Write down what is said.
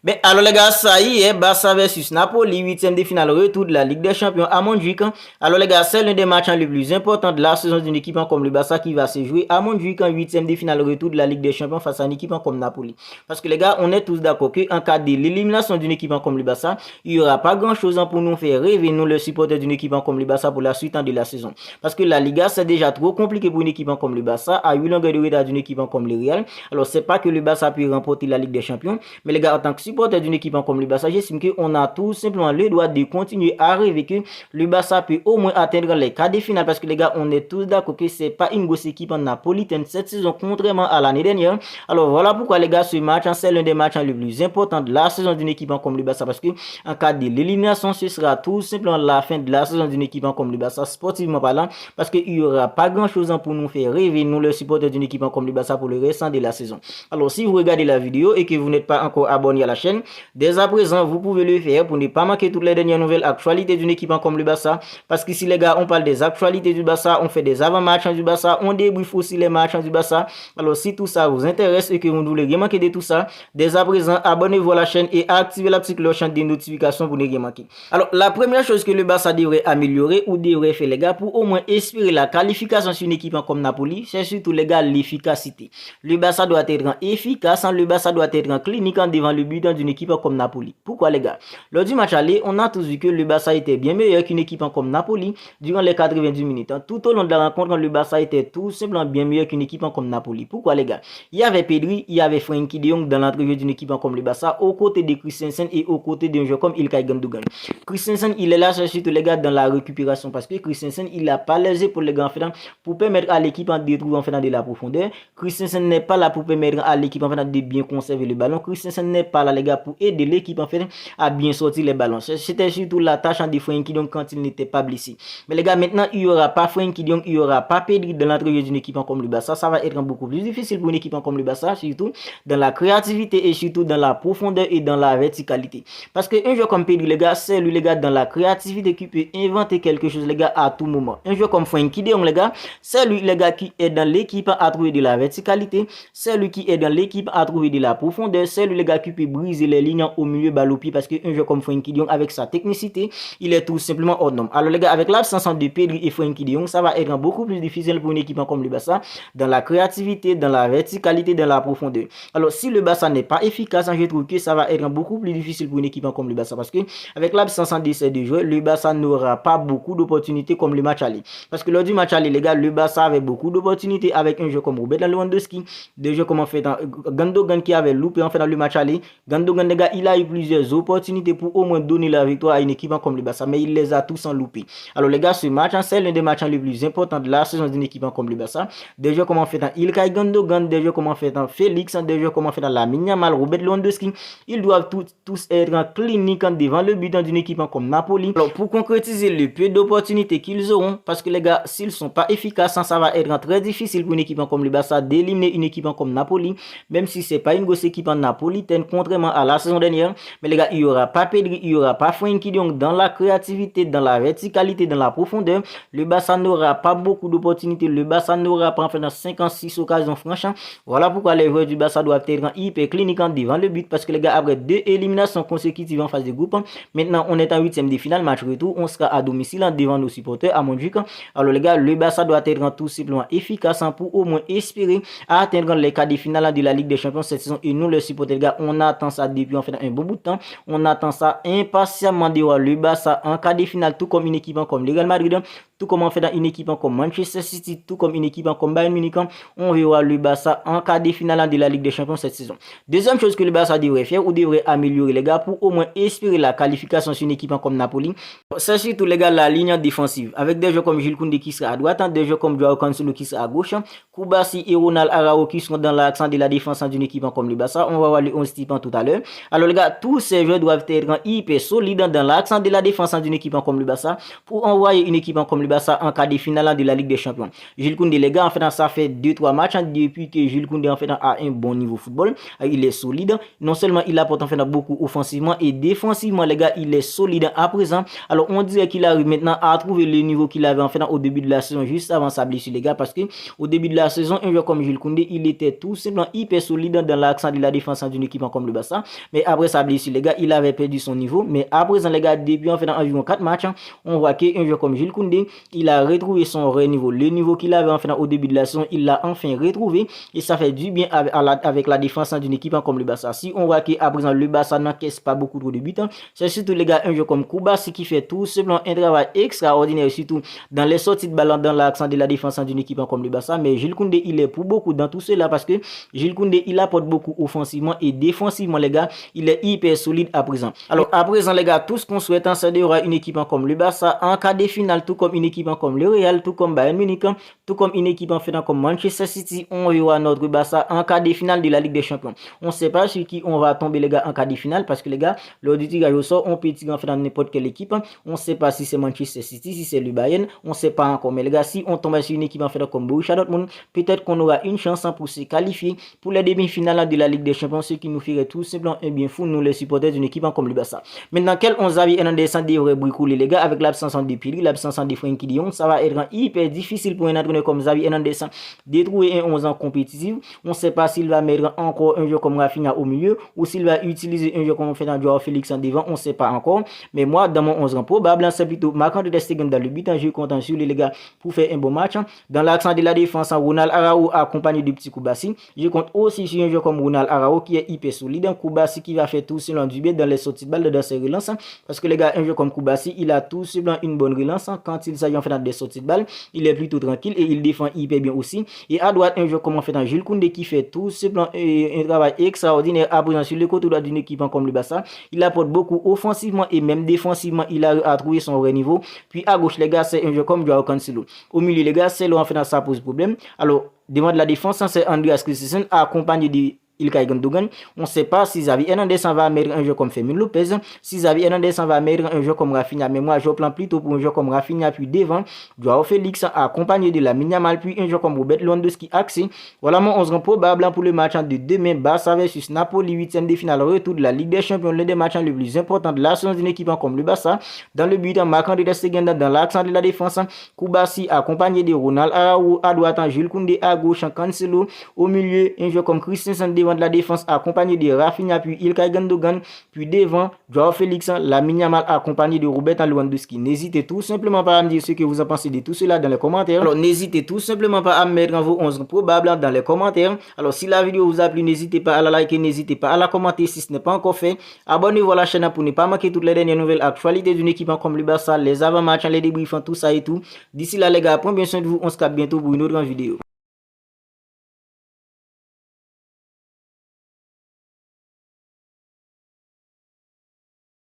Ben alors les gars, ça y est, Barça versus Napoli, huitième de finale retour de la Ligue des Champions à Montjuic. Alors les gars, c'est l'un des matchs les plus importants de la saison d'une équipe comme le Barça qui va se jouer à Montjuic en huitième de finale retour de la Ligue des Champions face à une équipe comme Napoli. Parce que les gars, on est tous d'accord qu'en cas de l'élimination d'une équipe comme le Barça, il n'y aura pas grand chose pour nous faire rêver, nous les supporters d'une équipe comme le Barça pour la suite de la saison. Parce que la Liga, c'est déjà trop compliqué pour une équipe comme le Barça, à 8 longueurs de retard d'une équipe comme le Real. Alors c'est pas que le Barça peut remporter la Ligue des Champions, mais les gars, en tant que supporter d'une équipe comme le Barça, j'estime qu'on a tout simplement le droit de continuer à rêver que le Barça peut au moins atteindre les quarts de finale parce que les gars, on est tous d'accord que c'est pas une grosse équipe en napolitaine cette saison contrairement à l'année dernière. Alors voilà pourquoi les gars, ce match, c'est l'un des matchs les plus importants de la saison d'une équipe comme le Barça parce que en cas de l'élimination, ce sera tout simplement la fin de la saison d'une équipe comme le Barça sportivement parlant parce qu'il n'y aura pas grand chose pour nous faire rêver, nous les supporters d'une équipe comme le Barça pour le restant de la saison. Alors si vous regardez la vidéo et que vous n'êtes pas encore abonné à la chaîne, dès à présent, vous pouvez le faire pour ne pas manquer toutes les dernières nouvelles actualités d'une équipe comme le Barça. Parce qu'ici, les gars, on parle des actualités du Barça, on fait des avant-matchs du Barça, on débriefe aussi les matchs du Barça. Alors, si tout ça vous intéresse et que vous ne voulez rien manquer de tout ça, dès à présent, abonnez-vous à la chaîne et activez la petite cloche des notifications pour ne rien manquer. Alors, la première chose que le Barça devrait améliorer ou devrait faire, les gars, pour au moins espérer la qualification sur une équipe comme Napoli, c'est surtout, les gars, l'efficacité. Le Barça doit être efficace, le Barça doit être clinique devant le but d'une équipe comme Napoli. Pourquoi les gars? Lors du match aller, on a tous vu que le Barça était bien meilleur qu'une équipe comme Napoli durant les 90 minutes. Tout au long de la rencontre, le Barça était tout simplement bien meilleur qu'une équipe comme Napoli. Pourquoi les gars? Il y avait Pedri, il y avait Frenkie de Jong dans l'entrejeu d'une équipe comme le Barça, aux côtés de Christensen et aux côtés d'un joueur comme Ilkay Gundogan. Christensen, il est là surtout les gars dans la récupération parce que Christensen, il n'a pas les épaules les gars pour permettre à l'équipe de trouver de la profondeur. Christensen n'est pas là pour permettre à l'équipe de bien conserver le ballon. Christensen n'est pas là les gars pour aider l'équipe à bien sortir les ballons. C'était surtout la tâche de Frenkie de Jong quand il n'était pas blessé. Mais les gars, maintenant, il n'y aura pas Frenkie de Jong, il n'y aura pas Pedri dans l'entrejeu d'une équipe comme le Barça. Ça va être beaucoup plus difficile pour une équipe comme le Barça, surtout dans la créativité et surtout dans la profondeur et dans la verticalité. Parce qu'un joueur comme Pedri, les gars, c'est lui, les gars, dans la créativité qui peut inventer quelque chose, les gars, à tout moment. Un joueur comme Frenkie de Jong, les gars, c'est lui, les gars, qui est dans l'équipe à trouver de la verticalité. C'est lui qui est dans l'équipe à trouver de la profondeur. C'est lui, les gars, qui peut briser les lignes au milieu balle au pied parce qu'un joueur comme Frenkie de Jong, avec sa technicité, il est tout simplement hors norme. Alors les gars, avec l'absence de Pedri et Frenkie de Jong, ça va être beaucoup plus difficile pour une équipe comme le Barça dans la créativité, dans la verticalité, dans la profondeur. Alors si le Barça n'est pas efficace, je trouve que ça va être beaucoup plus difficile pour une équipe comme le Barça parce que avec l'absence de ces deux joueurs, le Barça n'aura pas beaucoup d'opportunités comme le match aller. Parce que lors du match aller, les gars, le Barça avait beaucoup d'opportunités avec un joueur comme Robert Lewandowski, des joueurs comme en fait Gundogan qui avait loupé en fait dans le match aller. Gundogan, les gars, il a eu plusieurs opportunités pour au moins donner la victoire à une équipe comme le Barça, mais il les a tous en loupé. Alors les gars, ce match, c'est l'un des matchs les plus importants de la saison d'une équipe comme le Barça. Des joueurs comme en fait Ilkay Gundogan, des joueurs comme en fait Félix, des joueurs comme en fait Lamine Yamal, Robert Lewandowski, ils doivent tous être cliniques devant le but d'une équipe comme Napoli. Alors pour concrétiser le peu d'opportunités qu'ils auront, parce que les gars, s'ils sont pas efficaces, ça va être très difficile pour une équipe comme le Barça d'éliminer une équipe comme Napoli, même si c'est pas une grosse équipe en napolitaine, contrairement à la saison dernière. Mais les gars, il y aura pas Pedri, il y aura pas Frenkie de Jong dans la créativité, dans la verticalité, dans la profondeur. Le Barça n'aura pas beaucoup d'opportunités. Le Barça n'aura pas en fait dans 56 occasions franches. Voilà pourquoi les joueurs du Barça doivent être hyper cliniques devant le but parce que les gars, après 2 éliminations consécutives en phase de groupe, maintenant on est en 8e de finale, match retour, on sera à domicile devant nos supporters à Montjuic. Alors les gars, le Barça doit être tout simplement efficace pour au moins espérer atteindre les quarts de finale de la Ligue des Champions cette saison. Et nous les supporters, les gars, on attend ça depuis en fait un bon bout de temps. On attend ça impatiemment de voir le Barça en quart de finale, tout comme une équipe comme le Real Madrid, tout comme on fait dans une équipe comme Manchester City, tout comme une équipe comme Bayern Munich. On verra le Barça en quart de finale de la Ligue des Champions cette saison. Deuxième chose que le Barça devrait faire ou devrait améliorer, les gars, pour au moins espérer la qualification sur une équipe comme Napoli, c'est surtout, les gars, la ligne défensive avec des joueurs comme Jules Koundé qui sera à droite, des joueurs comme Joao Cancelo qui sera à gauche, Koubassi et Ronald Araujo qui seront dans l'accent de la défense d'une équipe comme le Barça. On va voir le 11 type tout à l'heure. Alors les gars, tous ces joueurs doivent être hyper solides dans l'accent de la défense d'une équipe comme le Barça pour envoyer une équipe comme le le Barça en quart de finale de la Ligue des Champions. Jules Koundé, les gars, en fait, ça fait 2-3 matchs depuis que Jules Koundé, en fait, a un bon niveau football. Il est solide. Non seulement il apporte, en fait, beaucoup offensivement et défensivement, les gars, il est solide à présent. Alors, on dirait qu'il arrive maintenant à trouver le niveau qu'il avait, en fait, au début de la saison, juste avant sa blessure, les gars, parce que au début de la saison, un joueur comme Jules Koundé, il était tout simplement hyper solide dans l'accent de la défense d'une équipe comme le Barça. Mais après sa blessure, les gars, il avait perdu son niveau. Mais à présent, les gars, depuis, en fait, environ 4 matchs, on voit qu'un joueur comme Jules Koundé, il a retrouvé son vrai niveau. Le niveau qu'il avait, en fait, au début de la saison, il l'a enfin retrouvé. Et ça fait du bien avec la défense d'une équipe comme le Barça. Si on voit qu'à présent, le Barça n'encaisse pas beaucoup trop de buts, c'est surtout, les gars, un joueur comme Koubassi qui fait tout simplement un travail extraordinaire, surtout dans les sorties de ballon, dans l'accent de la défense d'une équipe comme le Barça. Mais Jules Koundé, il est pour beaucoup dans tout cela parce que Jules Koundé, il apporte beaucoup offensivement et défensivement, les gars, il est hyper solide à présent. Alors, à présent, les gars, tout ce qu'on souhaite, c'est d'avoir une équipe comme le Barça en quart de finale, tout comme une équipe comme le Real, tout comme Bayern Munich, tout comme une équipe en fait comme Manchester City. On aura notre Barça en quart de finale de la Ligue des Champions. On ne sait pas sur qui on va tomber, les gars, en quart de finale parce que, les gars, lors du tirage au sort, on peut tirer en fait dans n'importe quelle équipe. On ne sait pas si c'est Manchester City, si c'est le Bayern, on ne sait pas encore. Mais, les gars, si on tombe sur une équipe en fait comme Borussia Dortmund, peut-être qu'on aura une chance pour se qualifier pour les demi-finales de la Ligue des Champions, ce qui nous ferait tout simplement un bien fou, nous les supporters d'une équipe comme le Barça. Maintenant, quel on Xavi Hernandez devrait bricoler, les gars, avec l'absence de Pedri, l'absence de Frenkie de Jong, ça va être hyper difficile pour un entraîneur comme Xavi Hernandez de trouver un 11 ans compétitif. On ne sait pas s'il va mettre encore un joueur comme Rafinha au milieu ou s'il va utiliser un joueur comme Joao Félix en devant, on ne sait pas encore. Mais moi, dans mon 11 ans probable, c'est plutôt Marc-André Ter Stegen dans le but, je suis content sur les gars pour faire un bon match. Dans l'accent de la défense, Ronald Araujo accompagné du petit Koubassi. Je compte aussi sur un joueur comme Ronald Araujo qui est hyper solide, Koubassi qui va faire tout selon du bien dans les sorties de balle, dans ses relances. Parce que les gars, un joueur comme Koubassi, il a tout simplement une bonne relance. Quand il s'agit en fait des sorties de balle, il est plutôt tranquille et il défend hyper bien aussi. Et à droite, un joueur comme en fait Jules Koundé qui fait tout simplement un travail extraordinaire à présent sur le côté droit d'une équipe comme le Barça. Il apporte beaucoup offensivement et même défensivement, il a trouvé son vrai niveau. Puis à gauche, les gars, c'est un joueur comme Joao Cancelo. Au milieu, les gars, c'est là en fait ça pose problème. Alors, devant de la défense, c'est Andreas Christensen accompagné de Ilkay Gundogan. On ne sait pas si Xavi Hernandez va mettre un jeu comme Fermin Lopez, si Xavi Hernandez va mettre un jeu comme Rafinha. Mais moi, je plan plutôt pour un jeu comme Rafinha, puis devant, Joao Félix accompagné de Lamine Yamal, puis un jeu comme Robert Lewandowski axé. Voilà mon 11 probable pour le match de demain, Barça versus Napoli, 8e de finale retour de la Ligue des Champions, l'un des matchs les plus importants de la saison d'une équipe comme le Barça. Dans le but, Marc-André Ter Stegen dans l'accent de la défense, Koubassi accompagné de Ronald Araujo, à droite, Jules Koundé, à gauche, Cancelo, au milieu, un jeu comme Christensen devant de la défense accompagné de Rafinha puis Ilkay Gundogan, puis devant Joao Félix, Lamine Yamal accompagné de Robert Lewandowski. N'hésitez tout simplement pas à me dire ce que vous en pensez de tout cela dans les commentaires. Alors n'hésitez tout simplement pas à mettre vos 11 probables dans les commentaires. Alors si la vidéo vous a plu, n'hésitez pas à la liker, n'hésitez pas à la commenter si ce n'est pas encore fait. Abonnez-vous à la chaîne pour ne pas manquer toutes les dernières nouvelles actualités d'une équipe comme le Barça, les avant-matchs, les débriefs, tout ça et tout. D'ici là les gars, prenez bien soin de vous, on se capte bientôt pour une autre vidéo.